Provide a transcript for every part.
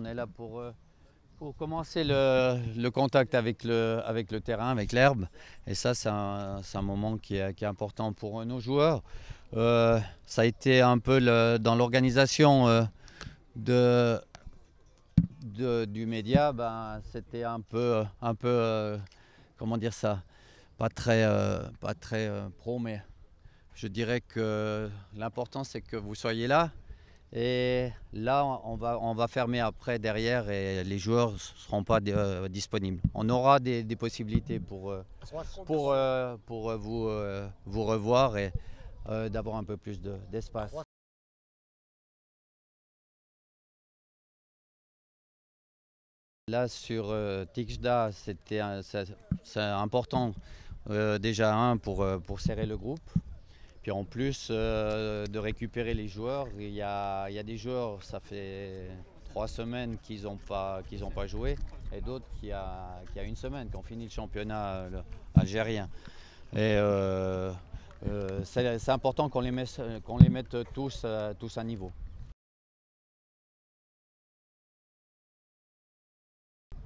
On est là pour commencer le contact avec le terrain, avec l'herbe. Et ça, c'est un moment qui est important pour nos joueurs. Ça a été un peu dans l'organisation de, du média, ben, c'était un peu comment dire ça, pas très pro, mais je dirais que l'important c'est que vous soyez là. Et là, on va fermer après, derrière, et les joueurs ne seront pas disponibles. On aura des possibilités pour vous revoir et d'avoir un peu plus d'espace. Là, sur Tixda, c'est important déjà pour serrer le groupe. Puis en plus de récupérer les joueurs, il y a des joueurs, ça fait 3 semaines qu'ils n'ont pas joué, et d'autres qui a une semaine, qui ont fini le championnat algérien. Et c'est important qu'on les mette tous à niveau.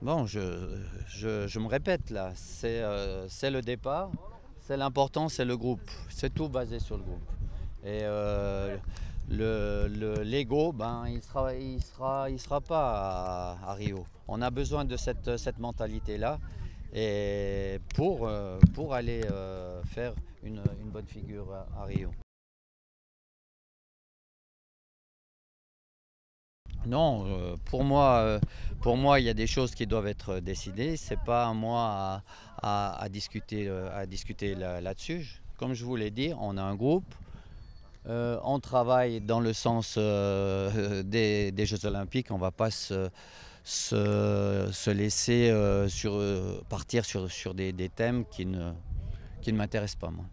Bon, je me répète là, c'est le départ, c'est l'important, c'est le groupe, c'est tout basé sur le groupe. Et l'ego, ben, il sera pas à Rio. On a besoin de cette mentalité-là et pour aller faire une bonne figure à Rio. Non, pour moi, il y a des choses qui doivent être décidées. C'est pas à moi à discuter là-dessus. Comme je vous l'ai dit, on a un groupe. On travaille dans le sens des Jeux Olympiques. On ne va pas se laisser partir sur des thèmes qui ne m'intéressent pas, moi.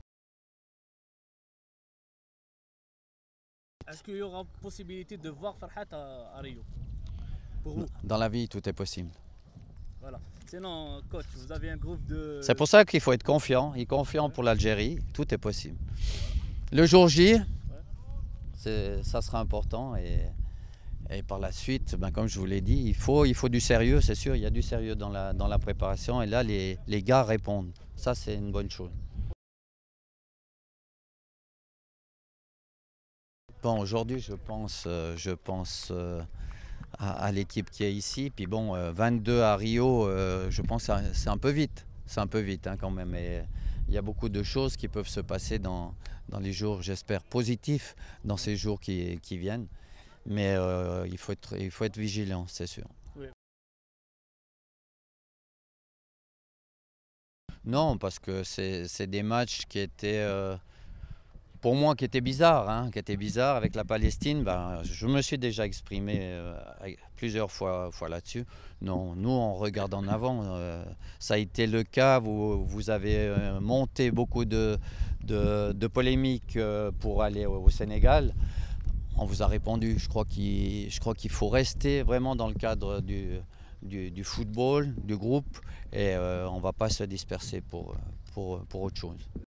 Est-ce qu'il y aura possibilité de voir Farhat à Rio pour vous? Dans la vie, tout est possible. Voilà. Sinon, coach, vous avez un groupe de. C'est pour ça qu'il faut être confiant, et confiant pour l'Algérie. Tout est possible. Le jour J, ça sera important et par la suite, ben, comme je vous l'ai dit, il faut du sérieux, c'est sûr. Il y a du sérieux dans la préparation et là, les gars répondent. Ça, c'est une bonne chose. Bon, aujourd'hui, je pense à l'équipe qui est ici. Puis bon, 22 à Rio, je pense que c'est un peu vite. C'est un peu vite hein, quand même. Et il y a beaucoup de choses qui peuvent se passer dans les jours, j'espère, positifs, dans ces jours qui viennent. Mais il faut être vigilant, c'est sûr. Oui. Non, parce que c'est des matchs qui étaient... pour moi, qui était bizarre, hein, qui était bizarre avec la Palestine, ben, je me suis déjà exprimé plusieurs fois là-dessus. Non, nous, on regarde en avant. Ça a été le cas. Vous avez monté beaucoup de polémiques pour aller au Sénégal. On vous a répondu. Je crois qu'il faut rester vraiment dans le cadre du football, du groupe, et on ne va pas se disperser pour autre chose.